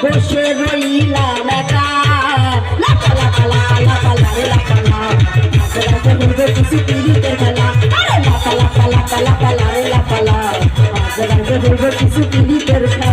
বসে রইলাম একা লাপা লাপা লাপা লারে লাপা লাপা বলবে কিছু পিড়িতের খেলা আরে লাপা লাপা লাপা লাপা লারে লাপা বলবে কিছু পিড়িতের খেলা